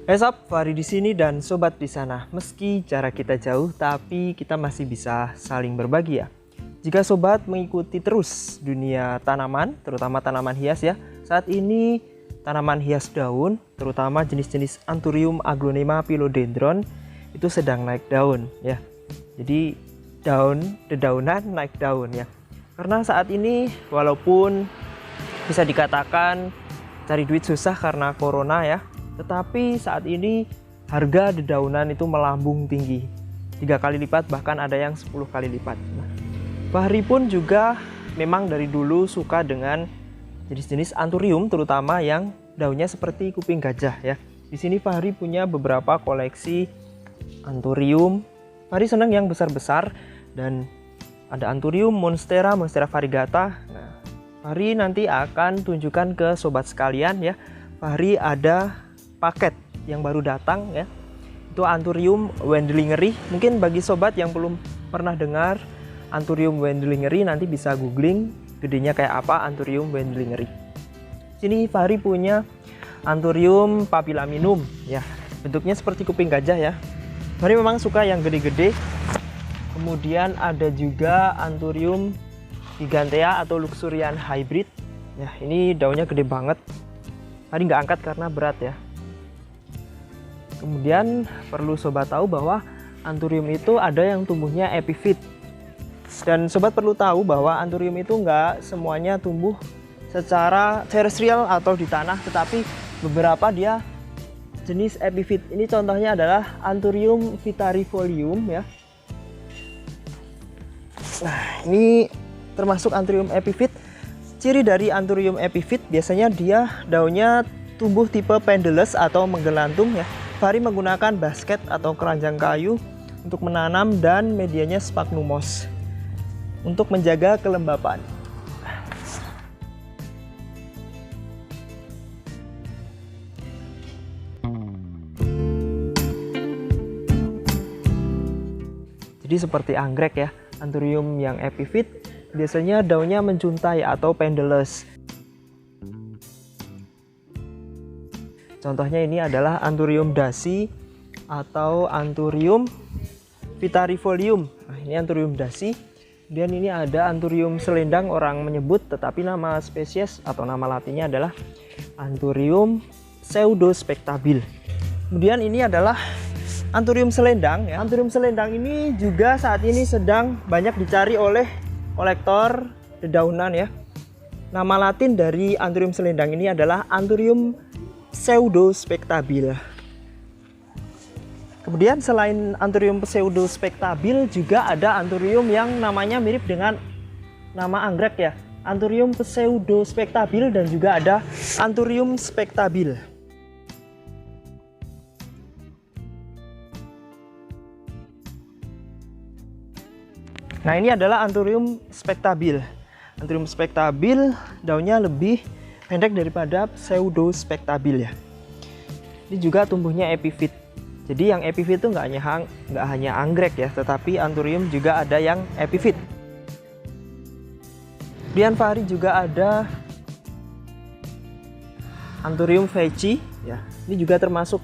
Hey sob, Fahri di sini dan sobat di sana. Meski jarak kita jauh, tapi kita masih bisa saling berbagi ya. Jika sobat mengikuti terus dunia tanaman, terutama tanaman hias ya. Saat ini tanaman hias daun, terutama jenis-jenis Anthurium aglonema philodendron itu sedang naik daun ya. Jadi dedaunan naik daun ya. Karena saat ini walaupun bisa dikatakan cari duit susah karena corona ya, tetapi saat ini harga dedaunan itu melambung tinggi, 3 kali lipat, bahkan ada yang 10 kali lipat. Nah, Fahri pun juga memang dari dulu suka dengan jenis-jenis Anthurium, terutama yang daunnya seperti kuping gajah ya. Di sini Fahri punya beberapa koleksi Anthurium. Fahri senang yang besar-besar, dan ada Anthurium monstera variegata. Nah, Fahri nanti akan tunjukkan ke sobat sekalian ya. Fahri ada paket yang baru datang ya, itu Anthurium wendlingeri. Mungkin bagi sobat yang belum pernah dengar Anthurium wendlingeri, nanti bisa googling gedenya kayak apa Anthurium wendlingeri. Sini Fahri punya Anthurium papillaminum ya, bentuknya seperti kuping gajah ya. Fahri memang suka yang gede-gede. Kemudian ada juga Anthurium gigantea atau luxurian hybrid ya, ini daunnya gede banget. Tadi nggak angkat karena berat ya. Kemudian perlu sobat tahu bahwa Anthurium itu ada yang tumbuhnya epifit. Dan sobat perlu tahu bahwa Anthurium itu nggak semuanya tumbuh secara terestrial atau di tanah, tetapi beberapa dia jenis epifit. Ini contohnya adalah Anthurium vitarifolium ya. Nah, ini termasuk Anthurium epifit. Ciri dari Anthurium epifit biasanya dia daunnya tumbuh tipe pendulous atau menggelantung ya. Fahri menggunakan basket atau keranjang kayu untuk menanam dan medianya sphagnum moss untuk menjaga kelembapan. Jadi seperti anggrek ya, Anthurium yang epifit biasanya daunnya menjuntai atau pendulous. Contohnya ini adalah Anthurium dasi atau Anthurium vitarifolium. Nah, ini Anthurium dasi. Dan ini ada Anthurium selendang orang menyebut, tetapi nama spesies atau nama latinnya adalah Anthurium pseudospectabil. Kemudian ini adalah Anthurium selendang ya. Anthurium selendang ini juga saat ini sedang banyak dicari oleh kolektor dedaunan ya. Nama latin dari Anthurium selendang ini adalah Anthurium pseudospectabil. Kemudian selain Anthurium pseudospectabil juga ada Anthurium yang namanya mirip dengan nama anggrek ya, Anthurium pseudospectabil, dan juga ada Anthurium spectabil. Nah, ini adalah Anthurium spectabil. Anthurium spectabil daunnya lebih pendek daripada pseudospectabil ya. Ini juga tumbuhnya epifit. Jadi yang epifit itu nggak hanya anggrek ya, tetapi Anthurium juga ada yang epifit. Kemudian Fahri juga ada Anthurium veitchii ya. Ini juga termasuk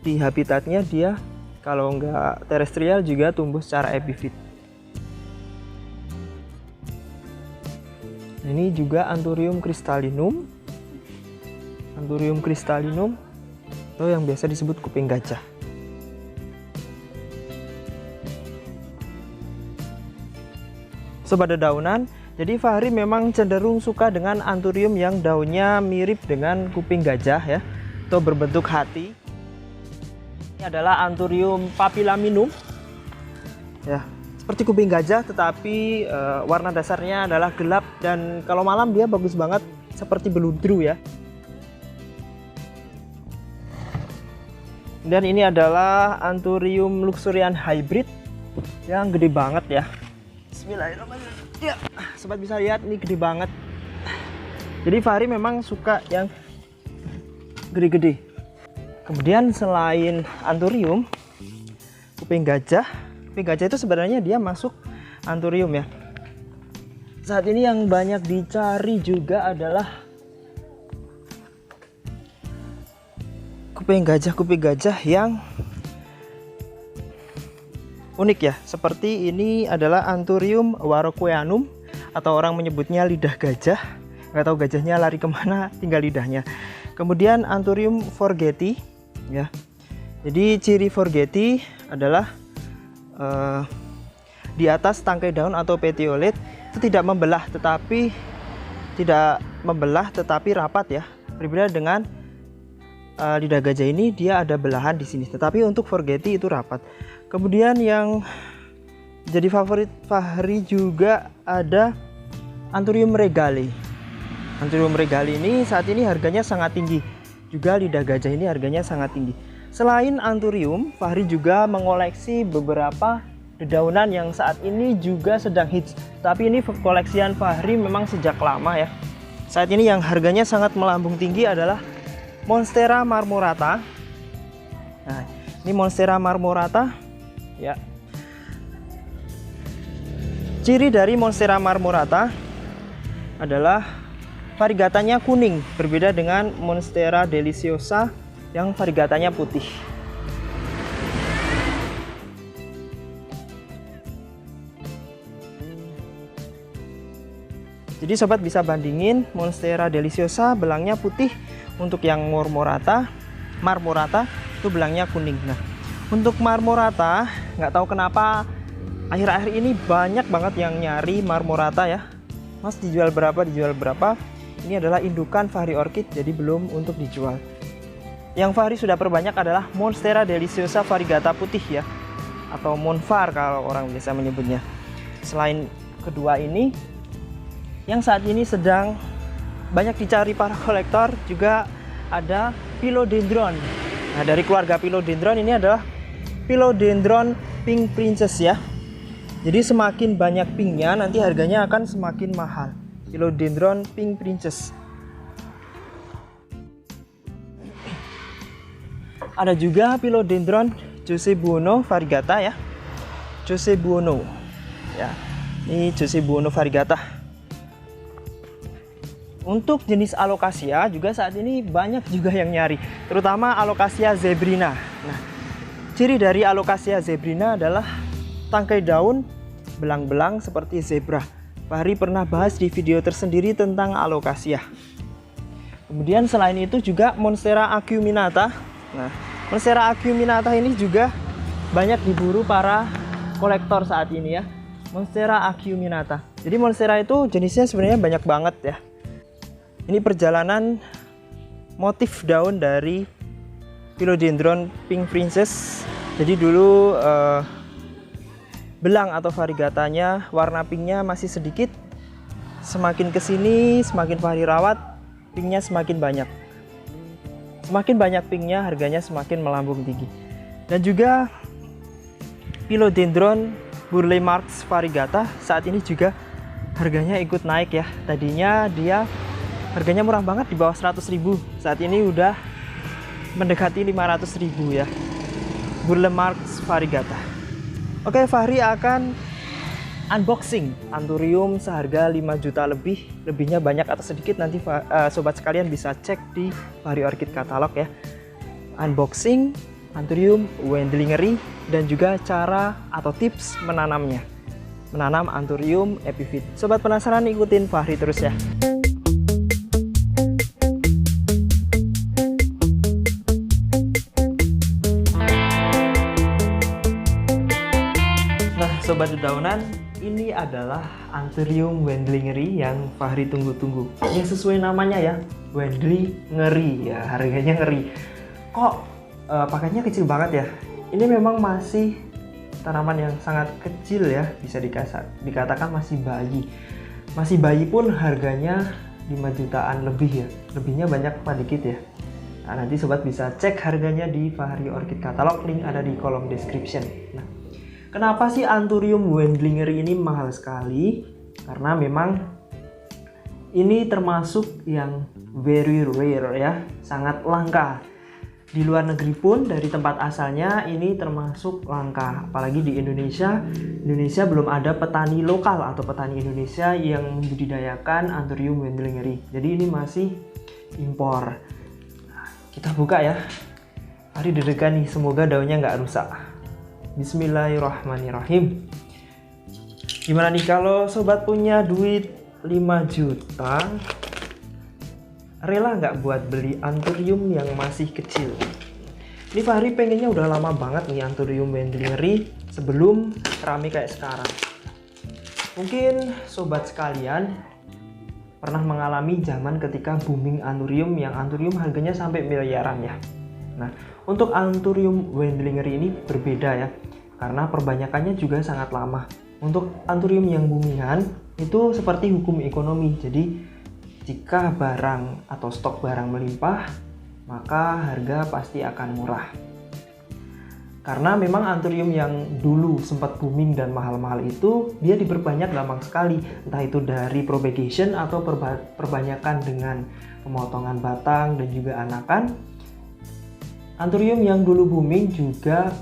di habitatnya, dia kalau nggak terestrial juga tumbuh secara epifit. Ini juga Anthurium crystallinum. Anthurium crystallinum atau yang biasa disebut kuping gajah. Sobat dedaunan, jadi Fahri memang cenderung suka dengan Anthurium yang daunnya mirip dengan kuping gajah ya, atau berbentuk hati. Ini adalah Anthurium papillaminum ya, seperti kuping gajah, tetapi warna dasarnya adalah gelap, dan kalau malam dia bagus banget seperti beludru ya. Dan ini adalah Anthurium luxurian hybrid yang gede banget ya. Bismillahirrahmanirrahim. Ya, sobat bisa lihat ini gede banget. Jadi Fahri memang suka yang gede-gede. Kemudian selain Anthurium kuping gajah itu sebenarnya dia masuk Anthurium ya. Saat ini yang banyak dicari juga adalah kuping gajah yang unik ya. Seperti ini adalah Anthurium warocqueanum, atau orang menyebutnya lidah gajah. Nggak tahu gajahnya lari kemana, tinggal lidahnya. Kemudian Anthurium forgeti ya. Jadi ciri forgeti adalah di atas tangkai daun atau petiolet itu tidak membelah tetapi rapat ya. Berbeda dengan lidah gajah ini, dia ada belahan di sini, tetapi untuk forgeti itu rapat. Kemudian yang jadi favorit Fahri juga ada Anthurium regale. Anthurium regale ini saat ini harganya sangat tinggi. Juga lidah gajah ini harganya sangat tinggi. Selain Anthurium, Fahri juga mengoleksi beberapa dedaunan yang saat ini juga sedang hits. Tapi ini koleksian Fahri memang sejak lama ya. Saat ini yang harganya sangat melambung tinggi adalah Monstera marmorata. Nah, ini Monstera marmorata ya. Ciri dari Monstera marmorata adalah variegatanya kuning, berbeda dengan Monstera deliciosa yang variegatanya putih. Jadi sobat bisa bandingin Monstera deliciosa belangnya putih, untuk yang marmorata itu belangnya kuning. Nah, untuk marmorata nggak tahu kenapa akhir-akhir ini banyak banget yang nyari marmorata ya. Mas dijual berapa? Ini adalah indukan Fahri Orchid, jadi belum untuk dijual. Yang Fahri sudah perbanyak adalah Monstera deliciosa variegata putih ya, atau Monfar kalau orang biasa menyebutnya. Selain kedua ini, yang saat ini sedang banyak dicari para kolektor juga ada Philodendron. Nah, dari keluarga Philodendron ini adalah Philodendron Pink Princess ya. Jadi semakin banyak pinknya nanti harganya akan semakin mahal. Philodendron Pink Princess. Ada juga Philodendron Jose Buono variegata ya. Jose Buono. Ya. Ini Jose Buono variegata. Untuk jenis alocasia juga saat ini banyak juga yang nyari, terutama alocasia zebrina. Nah, ciri dari alocasia zebrina adalah tangkai daun belang-belang seperti zebra. Fahri pernah bahas di video tersendiri tentang alocasia. Kemudian selain itu juga Monstera acuminata. Nah, Monstera acuminata ini juga banyak diburu para kolektor saat ini ya. Monstera acuminata. Jadi Monstera itu jenisnya sebenarnya banyak banget ya. Ini perjalanan motif daun dari Philodendron Pink Princess. Jadi dulu belang atau variegatanya warna pinknya masih sedikit. Semakin kesini semakin Fahri rawat, pinknya semakin banyak. Semakin banyak pinknya, harganya semakin melambung tinggi. Dan juga Philodendron Burle Marx variegata saat ini juga harganya ikut naik ya. Tadinya dia harganya murah banget, di bawah 100.000. Saat ini udah mendekati 500.000 ya. Burle Marx variegata. Oke, Fahri akan unboxing Anthurium seharga 5 juta lebih. Lebihnya banyak atau sedikit nanti sobat sekalian bisa cek di Fahri Orchid katalog ya. Unboxing Anthurium wendlingeri dan juga cara atau tips menanamnya. Menanam Anthurium epiphyt. Sobat penasaran, ikutin Fahri terus ya. Sobat dedaunan, ini adalah Anthurium wendlingeri yang Fahri tunggu-tunggu. Yang sesuai namanya ya, wendlingeri ya, harganya ngeri. Kok paketnya kecil banget ya? Ini memang masih tanaman yang sangat kecil ya, bisa dikatakan masih bayi. Masih bayi pun harganya 5 jutaan lebih ya. Lebihnya banyak apa dikit ya? Nah, nanti sobat bisa cek harganya di Fahri Orchid katalog, link ada di kolom description. Nah, kenapa sih Anthurium wendlingeri ini mahal sekali? Karena memang ini termasuk yang very rare ya, sangat langka. Di luar negeri pun dari tempat asalnya ini termasuk langka. Apalagi di Indonesia. Indonesia belum ada petani lokal atau petani Indonesia yang membudidayakan Anthurium wendlingeri. Jadi ini masih impor. Nah, kita buka ya. Fahri deg-degan nih, semoga daunnya nggak rusak. Bismillahirrahmanirrahim. Gimana nih kalau sobat punya duit 5 juta, rela nggak buat beli anthurium yang masih kecil? Ini Fahri pengennya udah lama banget nih anthurium wendlingeri sebelum rame kayak sekarang. Mungkin sobat sekalian pernah mengalami zaman ketika booming anthurium, yang anthurium harganya sampai miliaran ya. Nah, untuk anthurium wendlingeri ini berbeda ya, karena perbanyakannya juga sangat lama. Untuk anthurium yang boomingan itu seperti hukum ekonomi. Jadi jika barang atau stok barang melimpah, maka harga pasti akan murah. Karena memang anthurium yang dulu sempat booming dan mahal-mahal itu, dia diperbanyak gampang sekali. Entah itu dari propagation atau perbanyakan dengan pemotongan batang dan juga anakan. Anthurium yang dulu booming juga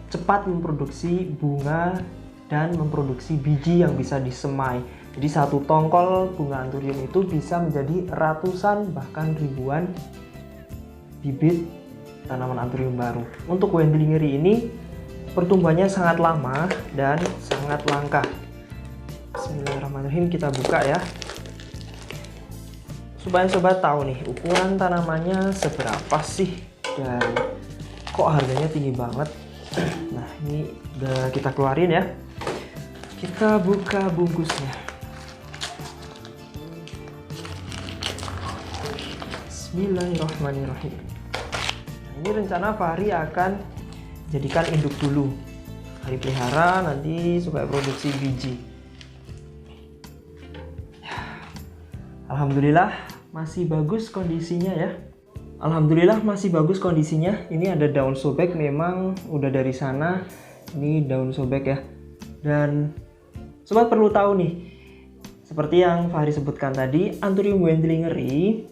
cepat memproduksi bunga dan memproduksi biji yang bisa disemai. Jadi satu tongkol bunga anthurium itu bisa menjadi ratusan bahkan ribuan bibit tanaman anthurium baru. Untuk wendlingeri ini pertumbuhannya sangat lama dan sangat langka. Bismillahirrahmanirrahim, kita buka ya. Supaya sobat tahu nih ukuran tanamannya seberapa sih dan kok harganya tinggi banget. Nah, ini udah kita keluarin ya. Kita buka bungkusnya. Bismillahirrahmanirrahim. Nah, ini rencana Fahri akan jadikan induk dulu. Fahri pelihara nanti supaya produksi biji. Alhamdulillah masih bagus kondisinya ya. Alhamdulillah masih bagus kondisinya. Ini ada daun sobek, memang udah dari sana. Ini daun sobek ya. Dan sobat perlu tahu nih, seperti yang Fahri sebutkan tadi, anthurium wendlingeri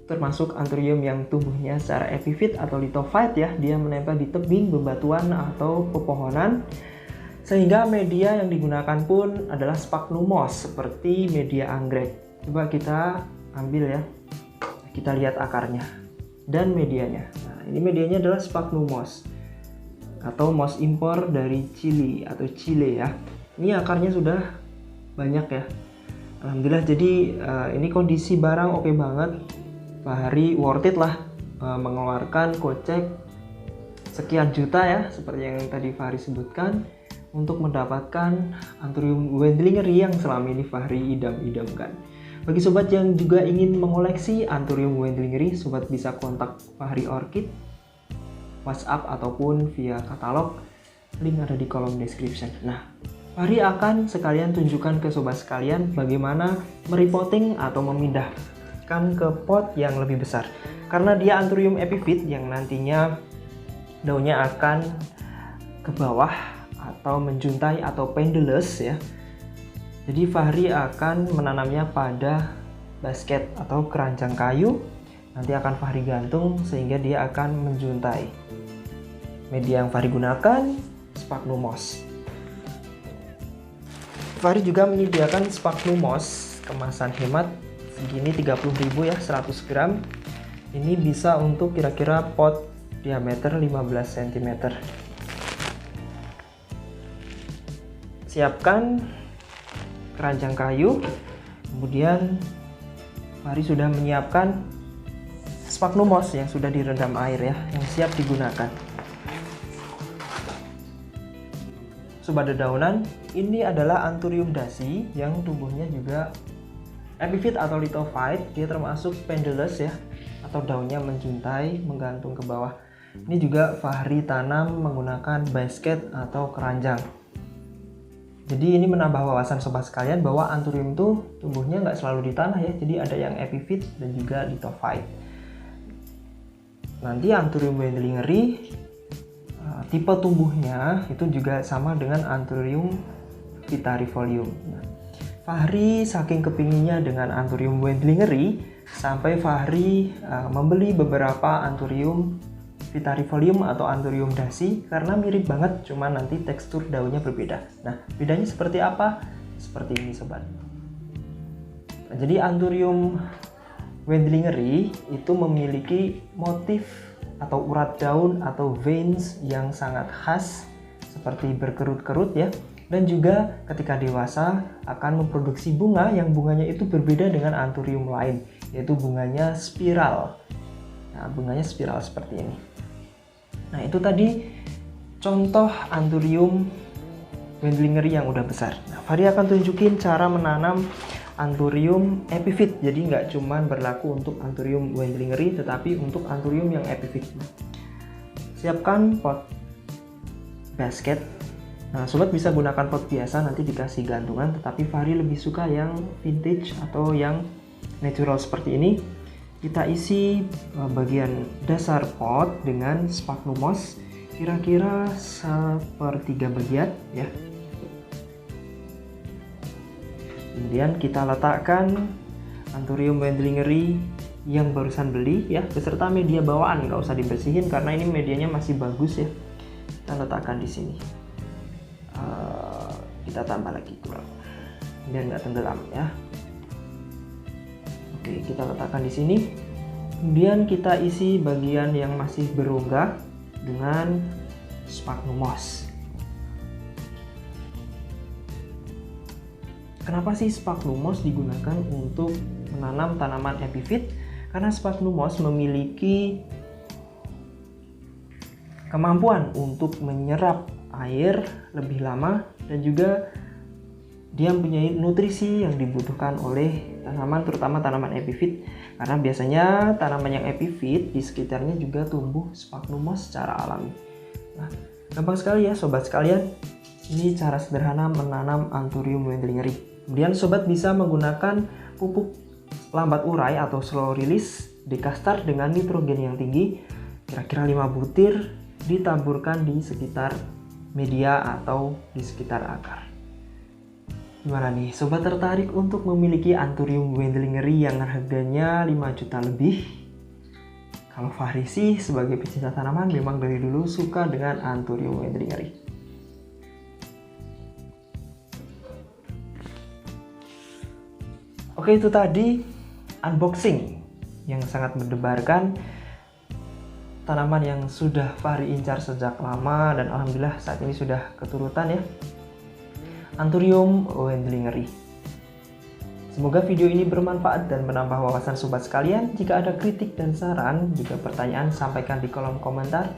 termasuk anthurium yang tumbuhnya secara epifit atau lithophite ya. Dia menempel di tebing, bebatuan atau pepohonan. Sehingga media yang digunakan pun adalah sphagnum moss seperti media anggrek. Coba kita ambil ya, kita lihat akarnya dan medianya. Nah, ini medianya adalah sphagnum moss atau moss impor dari Chili atau Chile ya. Ini akarnya sudah banyak ya. Alhamdulillah, jadi ini kondisi barang oke banget. Fahri worth it lah mengeluarkan kocek sekian juta ya, seperti yang tadi Fahri sebutkan, untuk mendapatkan anthurium wendlingeri yang selama ini Fahri idam-idamkan. Bagi sobat yang juga ingin mengoleksi anthurium wendlingeri, sobat bisa kontak Fahri Orchid, WhatsApp ataupun via katalog. Link ada di kolom description. Nah, Fahri akan sekalian tunjukkan ke sobat sekalian bagaimana merepotting atau memindahkan ke pot yang lebih besar. Karena dia anthurium epiphyt yang nantinya daunnya akan ke bawah atau menjuntai atau pendulous ya. Jadi Fahri akan menanamnya pada basket atau keranjang kayu. Nanti akan Fahri gantung sehingga dia akan menjuntai. Media yang Fahri gunakan sphagnum moss. Fahri juga menyediakan sphagnum moss kemasan hemat segini 30.000 ya, 100 gram. Ini bisa untuk kira-kira pot diameter 15 cm. Siapkan keranjang kayu, kemudian Fahri sudah menyiapkan sphagnum moss yang sudah direndam air ya, yang siap digunakan. Sobat dedaunan, ini adalah anthurium daci yang tumbuhnya juga epiphyt atau lithophite. Dia termasuk pendulous ya, atau daunnya menjuntai, menggantung ke bawah. Ini juga Fahri tanam menggunakan basket atau keranjang. Jadi ini menambah wawasan sobat sekalian bahwa anthurium itu tumbuhnya nggak selalu di tanah ya. Jadi ada yang epiphyt dan juga lithophite. Nanti anthurium wendlingeri tipe tumbuhnya itu juga sama dengan anthurium vitarifolium. Nah, Fahri saking kepinginnya dengan anthurium wendlingeri sampai Fahri membeli beberapa anthurium vitarifolium atau anthurium daci karena mirip banget, cuman nanti tekstur daunnya berbeda. Nah, bedanya seperti apa? Seperti ini sobat. Jadi anthurium wendlingeri itu memiliki motif atau urat daun atau veins yang sangat khas seperti berkerut-kerut ya. Dan juga ketika dewasa akan memproduksi bunga yang bunganya itu berbeda dengan Anthurium lain, yaitu bunganya spiral. Nah, bunganya spiral seperti ini. Nah, itu tadi contoh Anthurium wendlingeri yang udah besar. Nah, Fahri akan tunjukin cara menanam Anthurium epiphyt. Jadi nggak cuman berlaku untuk Anthurium wendlingeri, tetapi untuk Anthurium yang epiphyt. Siapkan pot basket. Nah, sobat bisa gunakan pot biasa, nanti dikasih gantungan, tetapi Fahri lebih suka yang vintage atau yang natural seperti ini. Kita isi bagian dasar pot dengan sphagnum moss, kira-kira 1/3 bagian ya. Kemudian kita letakkan Anthurium wendlingeri yang barusan beli ya, beserta media bawaan, nggak usah dibersihin karena ini medianya masih bagus ya. Kita letakkan di sini. Kita tambah lagi kurang biar nggak tenggelam ya. Oke, kita letakkan di sini. Kemudian kita isi bagian yang masih berongga dengan sphagnum moss. Kenapa sih sphagnum moss digunakan untuk menanam tanaman epiphyt? Karena sphagnum moss memiliki kemampuan untuk menyerap air lebih lama dan juga dia mempunyai nutrisi yang dibutuhkan oleh tanaman, terutama tanaman epiphyt, karena biasanya tanaman yang epiphyt di sekitarnya juga tumbuh sphagnum moss secara alami. Nah, gampang sekali ya sobat sekalian, ini cara sederhana menanam Anthurium wendlingeri. Kemudian sobat bisa menggunakan pupuk lambat urai atau slow release Dekastar dengan nitrogen yang tinggi, kira-kira 5 butir, ditaburkan di sekitar media atau di sekitar akar. Gimana nih, sobat tertarik untuk memiliki Anthurium wendlingeri yang harganya 5 juta lebih? Kalau Fahri sih sebagai pecinta tanaman memang dari dulu suka dengan Anthurium wendlingeri. Oke, itu tadi unboxing yang sangat mendebarkan tanaman yang sudah Fahri incar sejak lama dan alhamdulillah saat ini sudah keturutan ya, Anthurium wendlingeri. Semoga video ini bermanfaat dan menambah wawasan sobat sekalian. Jika ada kritik dan saran, juga pertanyaan, sampaikan di kolom komentar.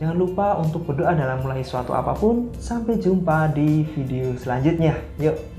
Jangan lupa untuk berdoa dalam mulai suatu apapun. Sampai jumpa di video selanjutnya. Yuk!